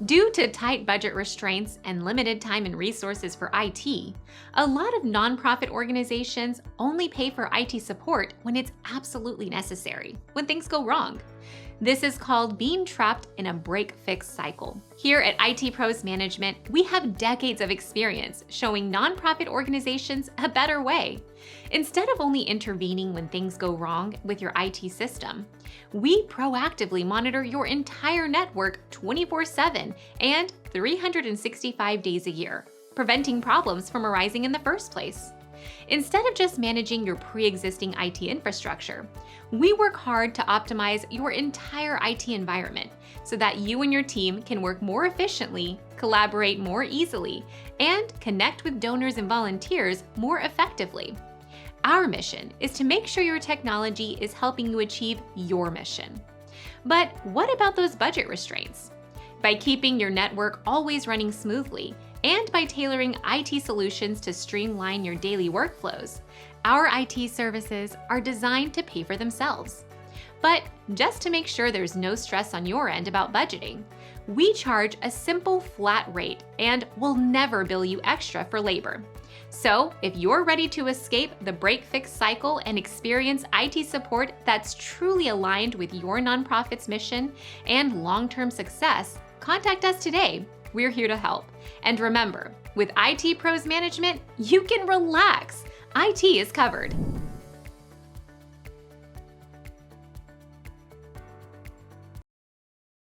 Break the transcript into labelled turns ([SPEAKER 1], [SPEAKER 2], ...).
[SPEAKER 1] Due to tight budget restraints and limited time and resources for IT, a lot of nonprofit organizations only pay for IT support when it's absolutely necessary, when things go wrong. This is called being trapped in a break-fix cycle. Here at IT Pros Management, we have decades of experience showing nonprofit organizations a better way. Instead of only intervening when things go wrong with your IT system, we proactively monitor your entire network 24/7 and 365 days a year, preventing problems from arising in the first place. Instead of just managing your pre-existing IT infrastructure, we work hard to optimize your entire IT environment so that you and your team can work more efficiently, collaborate more easily, and connect with donors and volunteers more effectively. Our mission is to make sure your technology is helping you achieve your mission. But what about those budget restraints? By keeping your network always running smoothly, and by tailoring IT solutions to streamline your daily workflows, our IT services are designed to pay for themselves. But just to make sure there's no stress on your end about budgeting, we charge a simple flat rate and will never bill you extra for labor. So if you're ready to escape the break-fix cycle and experience IT support that's truly aligned with your nonprofit's mission and long-term success, contact us today. We're here to help. And remember, with IT Pros Management, you can relax. IT is covered.